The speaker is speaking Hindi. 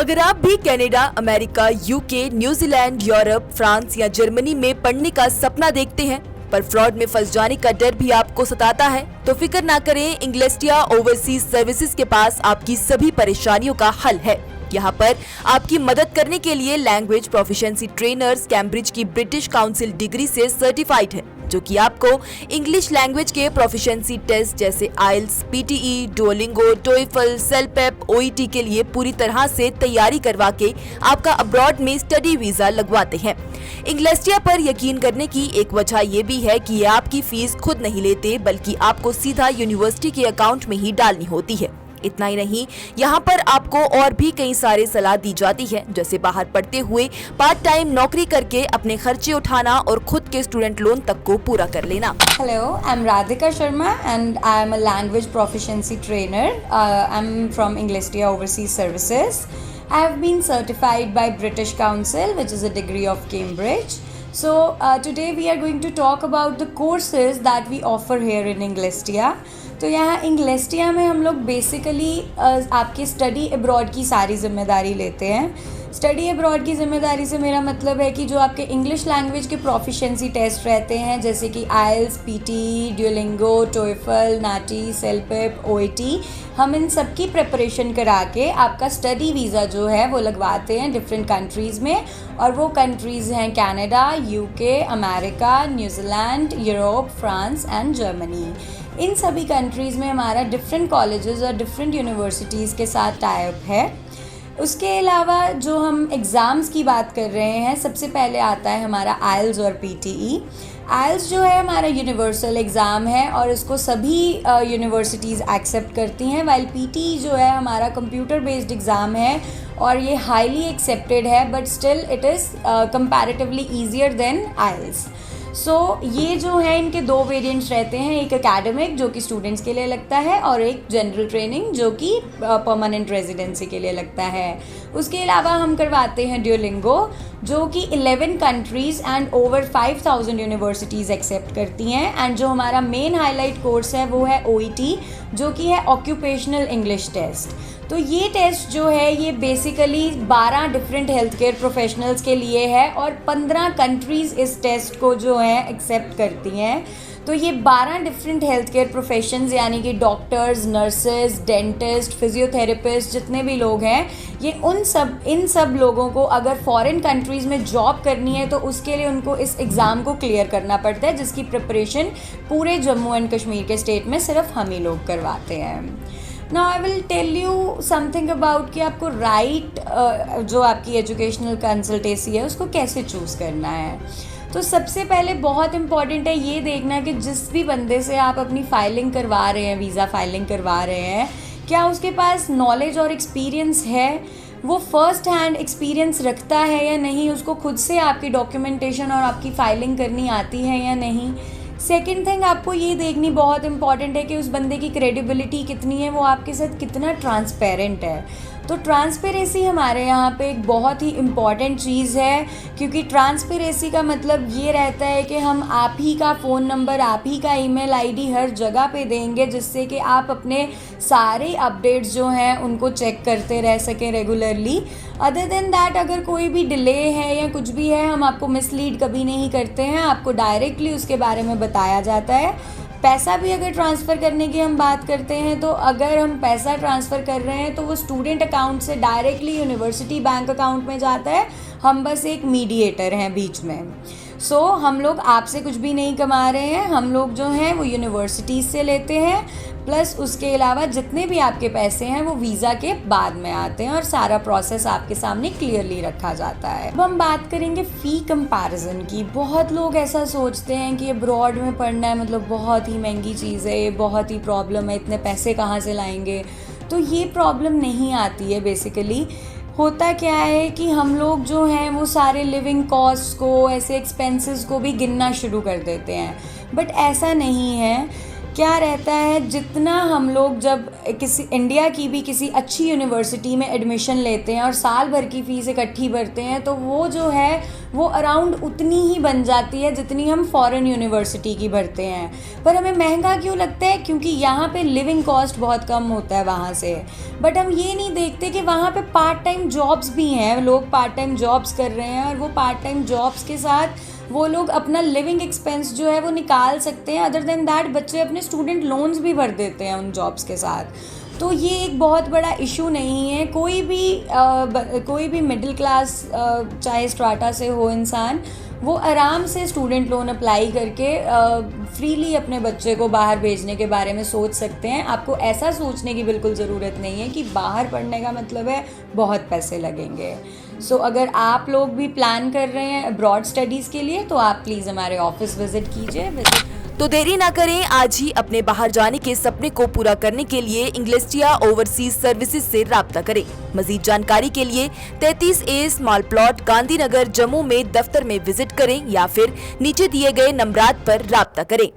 अगर आप भी Canada, America, UK, New Zealand, Europe, France या जर्मनी में पढ़ने का सपना देखते हैं पर फ्रॉड में फंस जाने का डर भी आपको सताता है, तो फिक्र ना करें। इंग्लेस्टिया ओवरसीज सर्विसेज के पास आपकी सभी परेशानियों का हल है। यहाँ पर आपकी मदद करने के लिए लैंग्वेज प्रोफिशिएंसी ट्रेनर्स कैम्ब्रिज की ब्रिटिश काउंसिल डिग्री से सर्टिफाइड है, जो कि आपको इंग्लिश लैंग्वेज के प्रोफिशिएंसी टेस्ट जैसे आइल्स, पीटीई, डुओलिंगो, टोइफल, सेलपेप, ओईटी के लिए पूरी तरह से तैयारी करवा के आपका अब्रॉड में स्टडी वीजा लगवाते हैं। इंग्लेस्टिया पर यकीन करने की एक वजह ये भी है कि ये आपकी फीस खुद नहीं लेते, बल्कि आपको सीधा यूनिवर्सिटी के अकाउंट में ही डालनी होती है। इतना ही नहीं, यहाँ पर आपको और भी कई सारे सलाह दी जाती है, जैसे बाहर पढ़ते हुए पार्ट टाइम नौकरी करके अपने खर्चे उठाना और खुद के स्टूडेंट लोन तक को पूरा कर लेना। Hello, I'm Radhika Sharma and I'm a language proficiency trainer. I'm from Inglestia Overseas Services. I have been certified by British Council, which is a degree of Cambridge. So today we are going to talk about the courses that we offer here in Inglestia. तो यहाँ इंग्लेस्टिया में हम लोग बेसिकली आपके स्टडी अब्रॉड की सारी जिम्मेदारी लेते हैं। स्टडी अब्रॉड की ज़िम्मेदारी से मेरा मतलब है कि जो आपके इंग्लिश लैंग्वेज के प्रोफिशिएंसी टेस्ट रहते हैं, जैसे कि आइल्स, पीटी, ड्यूलिंगो, टोइफल, नाटी, सेलपेप, ओईटी, हम इन सब की प्रिपरेशन करा के आपका स्टडी वीज़ा जो है वो लगवाते हैं डिफरेंट कंट्रीज़ में। और वो कंट्रीज़ हैं Canada, UK, America, New Zealand, Europe, France and Germany. इन सभी कंट्रीज़ में हमारा डिफरेंट कॉलेजेस और डिफरेंट यूनिवर्सिटीज़ के साथ टाई अप है। उसके अलावा जो हम एग्ज़ाम्स की बात कर रहे हैं, सबसे पहले आता है हमारा आइल्स और पीटीई। आइल्स जो है हमारा यूनिवर्सल एग्ज़ाम है और इसको सभी यूनिवर्सिटीज़ एक्सेप्ट करती हैं, वाइल पीटीई जो है हमारा कंप्यूटर बेस्ड एग्ज़ाम है और ये हाईली एक्सेप्टेड है, but still it is comparatively easier than IELTS. So ये जो है इनके दो वेरिएंट्स रहते हैं, एक एकेडमिक जो कि स्टूडेंट्स के लिए लगता है और एक जनरल ट्रेनिंग जो कि परमानेंट रेजिडेंसी के लिए लगता है। उसके अलावा हम करवाते हैं ड्यूलिंगो, जो कि 11 countries and over 5000 universities accept करती हैं। एंड जो हमारा मेन हाईलाइट कोर्स है वो है ओईटी, जो कि है ऑक्यूपेशनल इंग्लिश टेस्ट। तो ये टेस्ट जो है ये basically 12 different health care professionals के लिए है और 15 कंट्रीज़ इस टेस्ट को जो है एक्सेप्ट करती हैं। तो ये 12 डिफरेंट हेल्थ केयर प्रोफेशंस यानी कि डॉक्टर्स, नर्सेज, डेंटिस्ट, फिजियोथेरेपिस्ट, जितने भी लोग हैं, ये इन सब लोगों को अगर फॉरेन कंट्रीज़ में जॉब करनी है तो उसके लिए उनको इस एग्ज़ाम को क्लियर करना पड़ता है, जिसकी प्रिपरेशन पूरे जम्मू एंड कश्मीर के स्टेट में सिर्फ हम ही लोग करवाते हैं। Now I will tell you something about कि आपको जो आपकी एजुकेशनल कंसल्टेंसी है उसको कैसे चूज़ करना है। तो सबसे पहले बहुत इम्पॉर्टेंट है ये देखना कि जिस भी बंदे से आप अपनी फ़ाइलिंग करवा रहे हैं, वीज़ा फाइलिंग करवा रहे हैं, क्या उसके पास नॉलेज और एक्सपीरियंस है, वो फ़र्स्ट हैंड एक्सपीरियंस रखता है या नहीं, उसको खुद से आपकी डॉक्यूमेंटेशन और आपकी फ़ाइलिंग करनी आती है या नहीं। सेकेंड थिंग आपको ये देखनी बहुत इंपॉर्टेंट है कि उस बंदे की क्रेडिबिलिटी कितनी है, वो आपके साथ कितना ट्रांसपेरेंट है। तो ट्रांसपेरेंसी हमारे यहाँ पे एक बहुत ही इम्पॉर्टेंट चीज़ है, क्योंकि ट्रांसपेरेंसी का मतलब ये रहता है कि हम आप ही का फ़ोन नंबर, आप ही का ईमेल आईडी हर जगह पे देंगे, जिससे कि आप अपने सारे अपडेट्स जो हैं उनको चेक करते रह सकें रेगुलरली। अदर देन दैट अगर कोई भी डिले है या कुछ भी है, हम आपको मिसलीड कभी नहीं करते हैं, आपको डायरेक्टली उसके बारे में बताया जाता है। पैसा भी अगर ट्रांसफ़र करने की हम बात करते हैं, तो अगर हम पैसा ट्रांसफ़र कर रहे हैं तो वो स्टूडेंट अकाउंट से डायरेक्टली यूनिवर्सिटी बैंक अकाउंट में जाता है, हम बस एक मीडिएटर हैं बीच में। सो हम लोग आपसे कुछ भी नहीं कमा रहे हैं, हम लोग जो हैं वो यूनिवर्सिटीज़ से लेते हैं, प्लस उसके अलावा जितने भी आपके पैसे हैं वो वीज़ा के बाद में आते हैं और सारा प्रोसेस आपके सामने क्लियरली रखा जाता है। अब हम बात करेंगे फ़ी कंपैरिजन की। बहुत लोग ऐसा सोचते हैं कि अब्रॉड में पढ़ना है मतलब बहुत ही महंगी चीज़ है, ये बहुत ही प्रॉब्लम है, इतने पैसे कहाँ से लाएंगे। तो ये प्रॉब्लम नहीं आती है। बेसिकली होता क्या है कि हम लोग जो हैं वो सारे लिविंग कॉस्ट को, ऐसे एक्सपेंसेस को भी गिनना शुरू कर देते हैं, बट ऐसा नहीं है। क्या रहता है, जितना हम लोग जब किसी इंडिया की भी किसी अच्छी यूनिवर्सिटी में एडमिशन लेते हैं और साल भर की फ़ीस इकट्ठी भरते हैं, तो वो जो है वो अराउंड उतनी ही बन जाती है जितनी हम फॉरेन यूनिवर्सिटी की भरते हैं। पर हमें महंगा क्यों लगता है? क्योंकि यहाँ पे लिविंग कॉस्ट बहुत कम होता है वहाँ से। बट हम ये नहीं देखते कि वहाँ पे पार्ट टाइम जॉब्स भी हैं, लोग पार्ट टाइम जॉब्स कर रहे हैं और वो पार्ट टाइम जॉब्स के साथ वो लोग अपना लिविंग एक्सपेंस जो है वो निकाल सकते हैं। अदर देन दैट बच्चे अपने स्टूडेंट लोन्स भी भर देते हैं उन जॉब्स के साथ। तो ये एक बहुत बड़ा इशू नहीं है। कोई भी मिडिल क्लास चाहे स्ट्राटा से हो इंसान, वो आराम से स्टूडेंट लोन अप्लाई करके फ्रीली अपने बच्चे को बाहर भेजने के बारे में सोच सकते हैं। आपको ऐसा सोचने की बिल्कुल ज़रूरत नहीं है कि बाहर पढ़ने का मतलब है बहुत पैसे लगेंगे। सो अगर आप लोग भी प्लान कर रहे हैं अब्रॉड स्टडीज़ के लिए, तो आप प्लीज़ हमारे ऑफिस विज़िट कीजिए। तो देरी ना करें, आज ही अपने बाहर जाने के सपने को पूरा करने के लिए इंग्लेस्टिया ओवरसीज सर्विसेज से राब्ता करें। मजीद जानकारी के लिए 33A small plot Gandhinagar Jammu में दफ्तर में विजिट करें या फिर नीचे दिए गए नंबरात पर राब्ता करें।